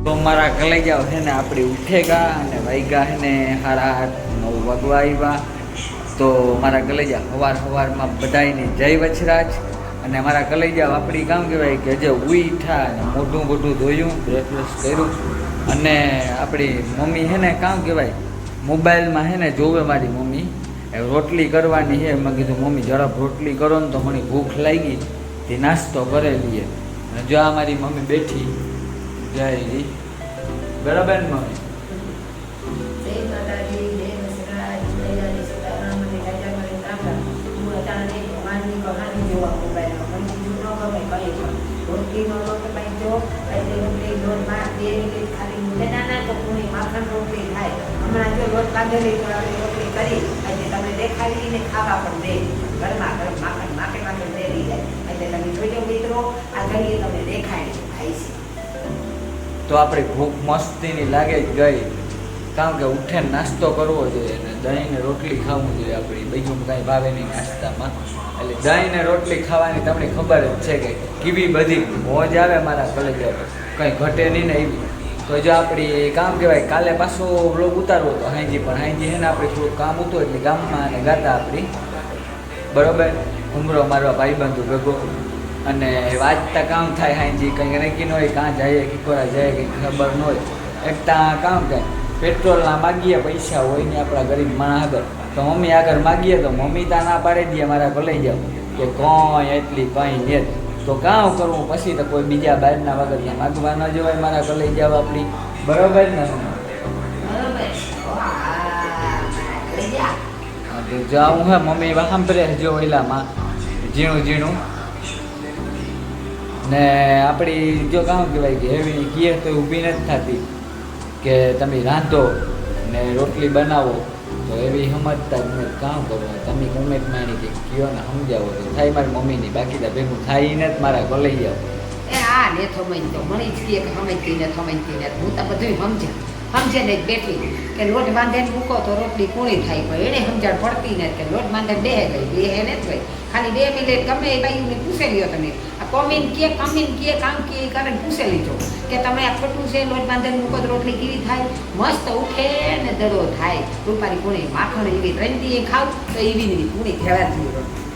તો મારા કલેજાઓ છે ને આપણી ઉઠેગા અને વાગ્યા છે ને 8:30 9 વાગવા આવ્યા. તો મારા કલેજા સવારમાં બધાની જય વચરાજ. અને મારા કલેજા આપણી કામ કહેવાય કે જે ઉઠા અને મોઢું ધોયું, બ્રશ કર્યું. અને આપણી મમ્મી છે ને કામ કહેવાય મોબાઈલમાં છે ને જોવે મારી મમ્મી રોટલી કરવાની છે. મેં કીધું મમ્મી જરાક રોટલી કરો ને તો મને ભૂખ લાગી તે નાસ્તો કરેલી. અને જો આ મારી મમ્મી બેઠી જય બરાબર ને મમ્મી? હમણાં જો લોટ કાઢેલી રોટલી કરી એટલે તમે દેખાડીને ખાવા પણ દે ઘરમાં માખણ દે રહી જાય એટલે તમે જોજો મિત્રો આ ઘડી તમે દેખાડી ખાઈ છે. તો આપણી ભૂખ મસ્તીની લાગે જ ગઈ. કારણ કે ઉઠે નાસ્તો કરવો જોઈએ અને દહીં ને રોટલી ખાવું જોઈએ. આપણી બીજું કાંઈ ભાવે નહીં નાસ્તામાં. એટલે દહીં ને રોટલી ખાવાની તમને ખબર જ છે કે કેવી બધી મોજ આવે મારા કલેજા પર, કંઈ ઘટે નહીં ને એવી. તો જો આપણી કામ કહેવાય કાલે પાછો વ્લોગ ઉતારવો હતો હાંજી, પણ હાંજી છે ને આપણે થોડુંક કામ હતું એટલે ગામમાં અને ગાતા આપણી બરાબર ઘૂમરો મારવા ભાઈબંધુ ભેગો. અને વાંચતા કામ થાય હાંજી, કંઈક નક્કી ન હોય કાં જાય કીકોરા જાય કંઈક ખબર ન હોય. એક ત્યાં કામ થાય પેટ્રોલના માગીએ પૈસા હોય ને આપણા ગરીબ માણસ આગળ, તો મમ્મી આગળ માગીએ તો મમ્મી ત્યાં ના પાડી દે મારા ભલે જાવ કે કંઈ એટલી કંઈ નહીં. તો કામ કરવું પછી તો કોઈ બીજા બહારના વગર ત્યાં માગવા ન જવાય મારા ભલે જાવ આપણી બરોબર ને? જાઉં હે મમ્મી સાંભળે જો ઓલામાં ઝીણું ને આપણી જો કામ કહેવાય કે એવી કીએ તો ઊભી નથી થતી કે તમે રાંધો ને રોટલી બનાવો, તો એવી સમજતા જ નથી. કામ કરવા તમે કોમેન્ટમાં એની કંઈક કહો ને સમજાવો તો થાય મારી મમ્મીની, બાકી તો ભેગું થાય ને જ મારા ઘરે જાઓ. ને થમાઈ તો મળી જ કે સમજતી ને હું તો બધું સમજે ને જ બેઠી કે લોટ બાંધે મૂકો તો રોટલી પૂરી થાય, પણ એને સમજણ પડતી નથી કે લોટ બાંધે બેહે ને જ ભાઈ ખાલી 2 મિનિટ ગમે એ બાઈને પૂછે લ્યો તમે આ કમીન કે કામ કે કરે પૂછે લીધો કે તમે આ ખોટું છે લોટ બાંધે મૂકો તો રોટલી કેવી થાય, મસ્ત ઉઠે ને દડો થાય. રૂપારી પૂરી માખણ એવી રંધી ખાવ તો એવી પૂરી ખેવાતી રોટલી.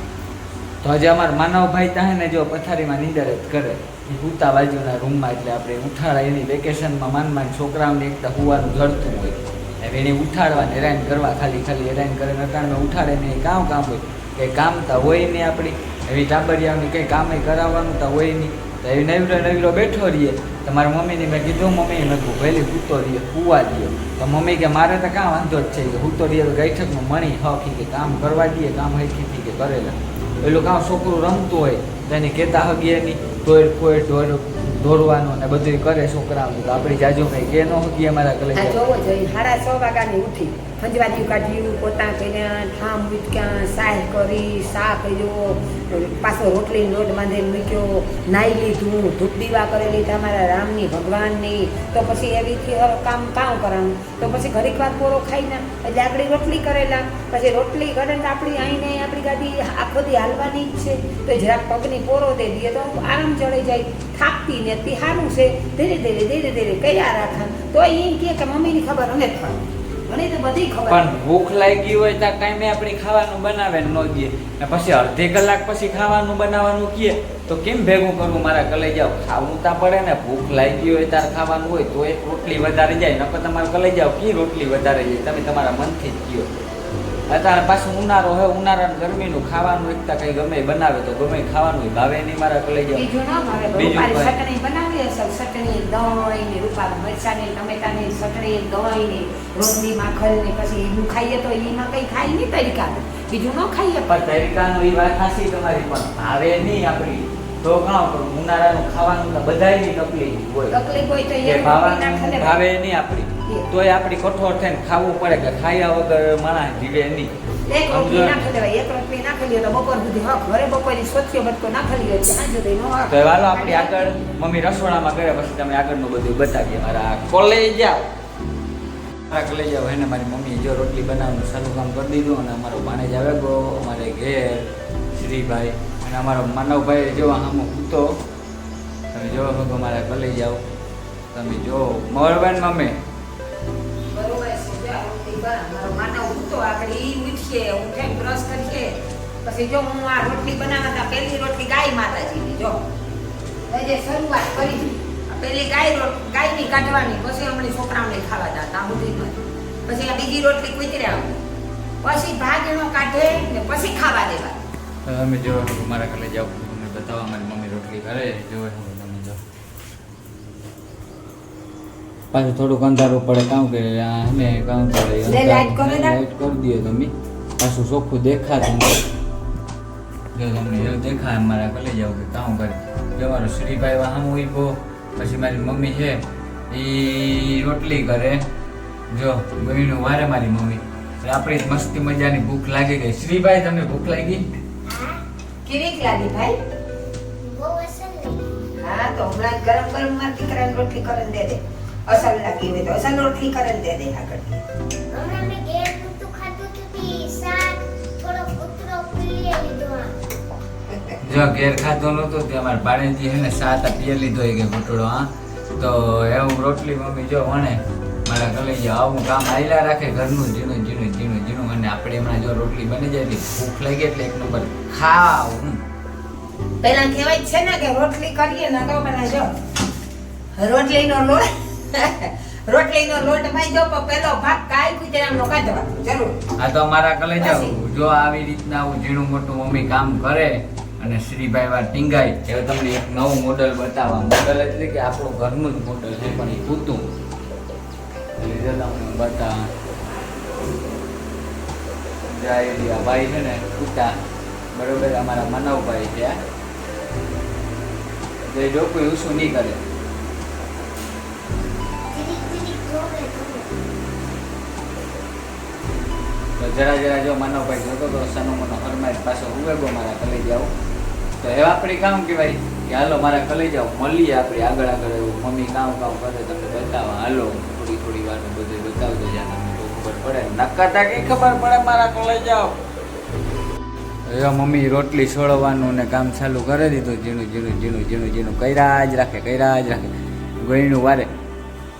તો હજી અમારા માનવભાઈ ત્યાં ને જો પથારીમાં નીંદર જ કરે એ હુતા બાજુના રૂમમાં. એટલે આપણે ઉઠાડા એની વેકેશનમાં માન છોકરાઓને એકતા હુવાનું જડતું હોય હવે એને ઉઠાડવા હેરાન કરવા ખાલી હેરાન કરે નટાણમાં ઉઠાડે ને કામ હોય કંઈ કામ તો હોય નહીં. આપણી એવી ટાબરિયાઓની કંઈ કામે કરાવવાનું તો હોય નહીં. તો એવી નવીરો બેઠો રહીએ તો મારા મમ્મીને મેં કીધું મમ્મી મેં વહેલી સૂતો રહીએ હુવા દઈએ. તો મમ્મી કે મારે તો કાં વાંધો જ છે કે સૂતો રહીએ તો ગઈઠકમાં મણી હકી કે કામ કરવા દઈએ, કામ હકી કે કરેલા પેલું કામ છોકરું રમતું હોય તો એને કહેતા હગીએ નહીં કોઈ દોરવાનું ને બધું કરે છોકરાઓનું. તો આપણી જાજુ કંઈ કે ન હગીએ મારા કલે જોવો જોઈએ 6:30 વાગ્યાની ઉઠી ખંજવાતી કાઢ્યું પોતા કર્યા ઠામ મીટક્યા સાહ કરી શા કર્યો પાછો રોટલી લોટ બાંધે મૂક્યો નાહી લીધું ધૂપ દીવા કરેલી તમારા રામની ભગવાનની. તો પછી એવીથી કામ કરવાનું તો પછી ઘડીક વાર પોરો ખાઈને એટલે આપણી રોટલી કરેલા પછી રોટલી કરે તો આપણી આવીને આપણી ગાડી આખો દી હાલવાની જ છે તો જરાક પગની પોરો દે દઈએ તો આરામ ચડી જાય. થાકતી ને તે સારું છે ધીરે ધીરે કયા રાખા તો એ કે મમ્મીની ખબર અને મને તો બધી ખબર. પણ ભૂખ લાગી હોય ત્યાં કાંઈ આપણી ખાવાનું બનાવે ન દે ને પછી અડધી કલાક પછી ખાવાનું બનાવવાનું કહે તો કેમ ભેગું કરવું મારા કલેજાઓ? ખાવું તા પડે ને. ભૂખ લાગી હોય ત્યારે ખાવાનું હોય તો એક રોટલી વધારે જાય, નકર તમારે કલેજાઓ કી રોટલી વધારે જાય તમે તમારા મનથી જ કહો. અત્યારે પાછું ઉનાળો હોય ઉનાળાનું ગરમીનું ખાવાનું એકતા કંઈ ગમે બનાવે તો ગમે ખાવાનું ભાવે નહીં મારા કલેજાઓ. બીજું ચટણી બનાવીએ ચટણી દહીં ને રૂપારી મરચાની ટમેટાની ચટણી દહીં ને રોટલી માખણ ને પછી એનું ખાઈએ તો એમાં કંઈ ખાઈ નહીં તરીકા બીજું ન ખાઈએ. પણ તરીકાનું એ વાત સાચી તમારી, પણ ભાવે નહીં આપણી તો કામ કરું. ઉનાળાનું ખાવાનું બધાયની તકલીફ હોય તો ભાવે નહીં આપણી તોય આપણી કઠોર થઈને ખાવું પડે કે ખાયા વગર માણસ જીવે નહીં. એક રોટલી નાખી લે તો બપોર સુધી હક ઘરે બપોરની સ્વચ્છ બટકો નાખી લે તો હાલો આપણી આગળ મમ્મી રસોડામાં કરે પછી તમે આગળનું બધું બતાવીએ. મારા કોલેજા જાઓ એને મારી મમ્મીએ જો રોટલી બનાવવાનું સારું કામ કરી દીધું અને અમારો ભાણેજ આવે ગયો અમારે ઘેર શ્રીભાઈ અને અમારો માનવભાઈ જો આમ કૂતો તમે જોવો છો મારા કલે જાઓ તમે જો મોરબન મમ્મી બરોબર છે જો આ રોટલી મારો માનવ ઉઠતો આગળ ઈ ઉઠીએ ઉઠે બ્રશ કરીએ પછી જો હું આ રોટલી બનાવતા પહેલી રોટલી ગાય માતાજીની જો જે શરૂઆત કરી આ પહેલી ગાયની કાઢવાની પછી હમણાં છોકરાઓને ખાવા દાતા બધી પછી આ બીજી રોટલી કૂતર્યા પછી ભાગનો કાઢે ને પછી ખાવા દેવા તમે જો મારા ઘરે જાઓ તમને બતાવવા મારી મમ્મી રોટલી કરે જો તમે જો પાછું થોડુંક અંધારું પડે કામ કે અમે કામ કરે લાઈટ કરી દઈએ તમે પાછું ચોખ્ખું દેખાતું જો તમને એવું દેખાય મારા ઘરે જાવ કે કામ કરે જો મારો શ્રીભાઈ વાહમ ઉભો પછી મારી મમ્મી છે એ રોટલી કરે જો ગઈનું વારે મારી મમ્મી આપણી મસ્તી મજાની ભૂખ લાગી ગઈ શ્રીભાઈ તમને ભૂખ લાગી કેવી લાગી ભાઈ બહુ અસર લાગી. હા તો હમણાં ગરમ ગરમ માં દીકરાને રોટલી કરીને દે દે અસલ લાગી હોય તો અસલ રોટલી કરીને દે દે આગળ હમણાં મેં ઘેર પૂરતું ખાધું હતું તે શાક થોડો કૂતરો પીએ લીધો આમ. જો ઘેર ખાધો નહોતો તે અમારે ભાણેજી છે ને સાત પીએ લીધો એ કે ઘૂંટડો હા તો એવું રોટલી મમ્મી જો વણે મારા ઘરે જો આવું કામ આયલા રાખે ઘરનું ઝીણું ઝીણું ઝીણું ઝીણું અને આપણે હમણાં જો રોટલી બની જાય તો ભૂખ લાગી એટલે એક નંબર ખાવું પેલા કહેવાય છે ને કે રોટલી કરીએ ને તો પેલા જો રોટલીનો લોટ માં જો પેલો ભાગ કાઈ કુતરાનો કાઢવાનો જરૂર આ તો અમારા કલે જાવ જો આવી રીતના આવું ઝીણું મોટું મમ્મી કામ કરે અને શ્રીભાઈ વાર ટીંગાય હવે તમને એક નવું મોડલ બતાવવા મોડલ એટલે કે આપણું ઘરનું જ મોડલ છે પણ એ કૂતું એટલે જો તમને બતાવવા જાય ભાઈ છે ને કૂતા બરોબર અમારા મનવભાઈ છે જે ડોકું ઊંચું નહીં કરે જીરીક જીરીક જોવે જોવે. તો જરા જરા જો મનોભાઈ જોતો તો સનો મનો હરમાઈ પાછો ઉવેગો મારા કલે જાઓ તો એ આપણી કામ કહેવાય કે હાલો મારા કલે જાઓ મળીએ આપણે આગળ આગળ એવું મમ્મી કામ કરે તમને બતાવવા હાલો થોડી થોડી વાર બધું બતાવજો જ્યાં તમને તો ખબર પડે નક્કાતા કઈ ખબર પડે મારા કલે જાઓ હવે મમ્મી રોટલી છોડવાનું ને કામ ચાલુ કરી દીધું ઝીણું ઝીણું ઝીણું ઝીણું ઝીણું કર્યા જ રાખે ગળ્યું વારે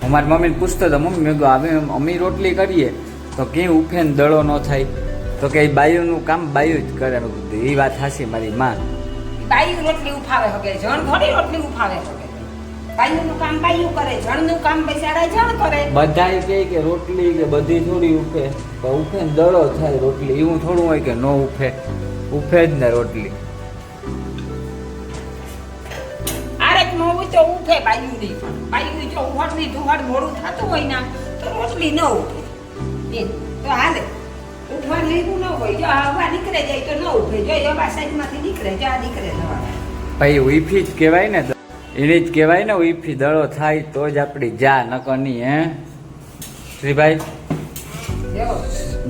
હું મારી મમ્મીને પૂછતો હતો મમ્મી મેં કહ્યું અમે રોટલી કરીએ તો કેવું ઉફેન દળો ન થાય તો કે બાયુનું કામ બાયુ જ કરે એ વાત હાસી મારી માં બાયું રોટલી ઉફાવે હકે જણ થોડી રોટલી ઉફાવે હકે બાયુનું કામ બાયું કરે જણનું કામ બેસાડા જણ કરે બધાય કહે કે રોટલી કે બધી થોડી ઉફે તો ઉફેન દળો થાય રોટલી એવું થોડું હોય કે ન ઉફે ઉફે જ ને રોટલી આરેક નો હોય તો ઉફે બાયું નહીં પણ બાયું જો ઉહડની ધુહડ મોડું થતું હોય ને તો રોટલી ન ઉફે એમ તો હાલે ઉઠવા લેવું ન હોય જો હવા નીકળે જાય તો ન ઉફે જો હવા સાઈડમાંથી નીકળે જો આ નીકળે હવા ભાઈ ઉઈફી જ કહેવાય ને એની જ કહેવાય ને ઉઈફી દળો થાય તો જ આપણી જા નકર નહીં હે શ્રીભાઈ જો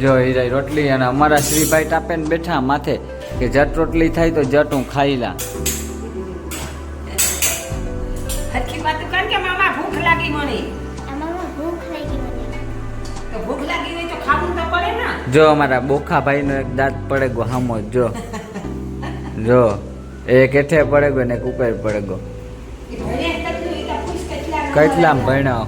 જો એ રહી રોટલી અને અમારા શ્રીભાઈ ટાપે ને બેઠા માથે કે જટ રોટલી થાય તો જટ હું ખાઈ લા હરખી વાત કર કે મામા ભૂખ લાગી મને આમાં ભૂખ લાગી મને. તો ભૂખ લાગી હોય તો ખાવું તો પડે ને જો અમારા બોખા ભાઈ નો એક દાંત પડે ગો હામો જો જો એક હેઠે પડે ગો ને એક ઉપર પડે ગો એ ભણ્યા કેટલું એ તો પૂછ કેટલા કેટલામ ભણ્યો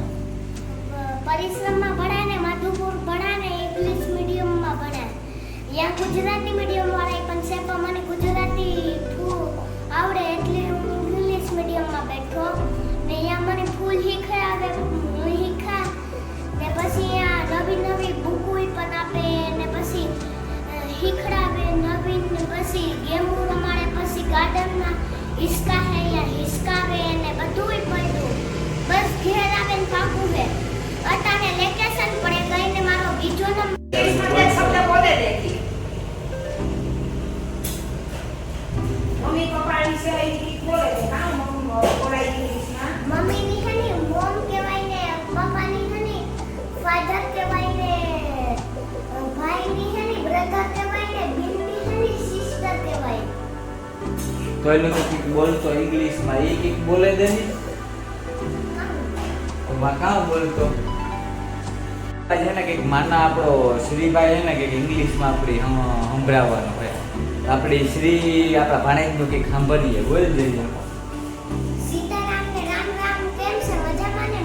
પરિશ્રમમાં ભણાય ને માધુપુર ભણાય ને ઇંગ્લિશ મીડિયમમાં ભણાય. યા ગુજરાતી મીડિયમ વાળા પણ છે પણ મને ગુજરાતી આવડે એટલે હું ઇંગ્લિશ મીડિયમમાં બેઠો ને યા મને ફૂલ શીખડાવે શીખા ને પછી યા નવી નવી બુકો પણ આપે ને પછી શીખડાવે નવીન ને પછી ગેમો રમાડે પછી ગાર્ડનમાં હિસકા હે યા હિસકાવે ને બધુંય પડ્યું બસ ઘેર આવે ને પાકું હે અટાને વેકેશન પડે ગઈને મારો બીજો નંબર શબ્દ બોલે દેખી મમ્મી પપ્પા વિશે એ બોલે છે કામ મમ્મી બોલાઈ ઇંગ્લિશમાં મમ્મીની હની મોમ કહેવાય ને પપ્પાની હની ફાધર કહેવાય ને ભાઈની હની બ્રધર કહેવાય ને બેનની હની સિસ્ટર કહેવાય. તો એ લોકો કંઈક બોલતો ઇંગ્લિશમાં એ કંઈક બોલે દે ને કાં બોલતો છે ને કંઈક માના આપણો શ્રીભાઈ છે ને કંઈક ઇંગ્લિશમાં આપણી સંભળાવવાનું હોય આપણી શ્રી આપણા ભાણેજનું કંઈક સાંભળીએ બોલ દઈએ સીતારામ ને રામ રામ કેમ છે મજામાં ને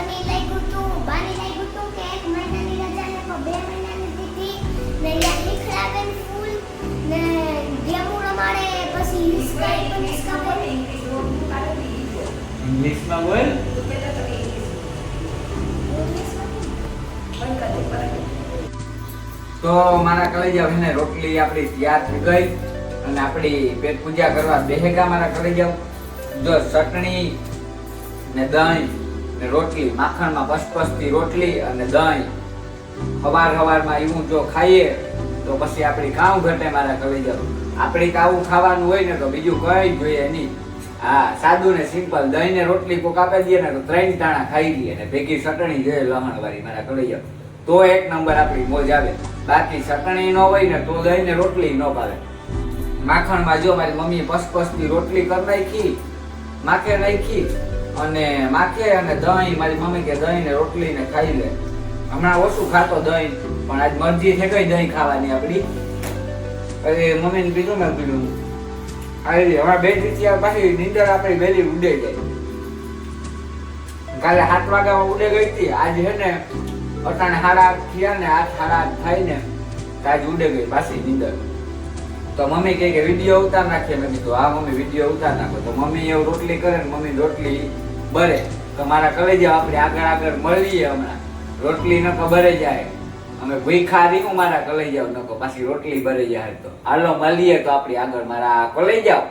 મને લાગ્યું તું બાને લાગ્યું તું કે 1 મહિનાની રજા ને 2 મહિનાની દીધી ને યાર લીખડાવે ને ફૂલ ને ગેમો રમાડે પછી હિસકા પણ હિસકા પર ઇંગ્લિશમાં બોલ. તો મારા કલેજા ભાઈને રોટલી આપણી તૈયાર થઈ ગઈ અને આપણી પેટ પૂજા કરવા બેહેગા મારા કલેજા. જો ચટણી ને દહીં ને રોટલી, માખણમાં પસપસતી રોટલી અને દહીં સવારમાં એવું જો ખાઈએ તો પછી આપણી કામ ઘટે મારા કલેજા. આપણી કાવું ખાવાનું હોય ને તો બીજું કઈ જોઈએ નહીં. હા, સાદું ને સિમ્પલ દહીં ને રોટલી કોક આપી દઈએ ને તો 3 દાણા ખાઈ લઈએ ને ભેગી ચટણી જોઈએ લહણ વાળી મારા કલેજા. તો 1 નંબર આપણી મોજ આવે. બાકી ચટણી ન હોય ને તો દહીં ને રોટલી ન ભાવે. માખણમાં જો મારી મમ્મીએ પસપસતી રોટલી કરી નાખી, માખે નાખી અને માખે અને દહીં, મારી મમ્મી કે દહીં ને રોટલી ને ખાઈ લે. હમણાં ઓછું ખાતો દહીં, પણ આજ મરજી થઈ ગઈ દહીં ખાવાની આપણી. અરે મમ્મીને કીધું મેં કીધું આવી હમણાં 2 દિવસ પાછી નીંદર આપણી વહેલી ઉડે જાય. કાલે 7 વાગ્યામાં ઉડે ગઈ હતી, આજે છે ને અટાણે 8:30 થયા ને 8:30 થાય ને આજ ઉડે ગઈ પાછી નીંદર. તો મમ્મી કહે કે વિડીયો ઉતાર નાખીએ. મેં કીધું હા મમ્મી વિડીયો ઉતાર નાખો. તો મમ્મી એવું રોટલી કરે ને મમ્મી રોટલી બરે. તો મારા કલેજા આપણે આગળ મળીએ. હમણાં રોટલી નકો બરે જાય, અમે ભૂખા રહીશું મારા કલેજા નકો પાછી રોટલી બરે જાય. તો હાલો મળીએ તો આપણી આગળ મારા કલેજા.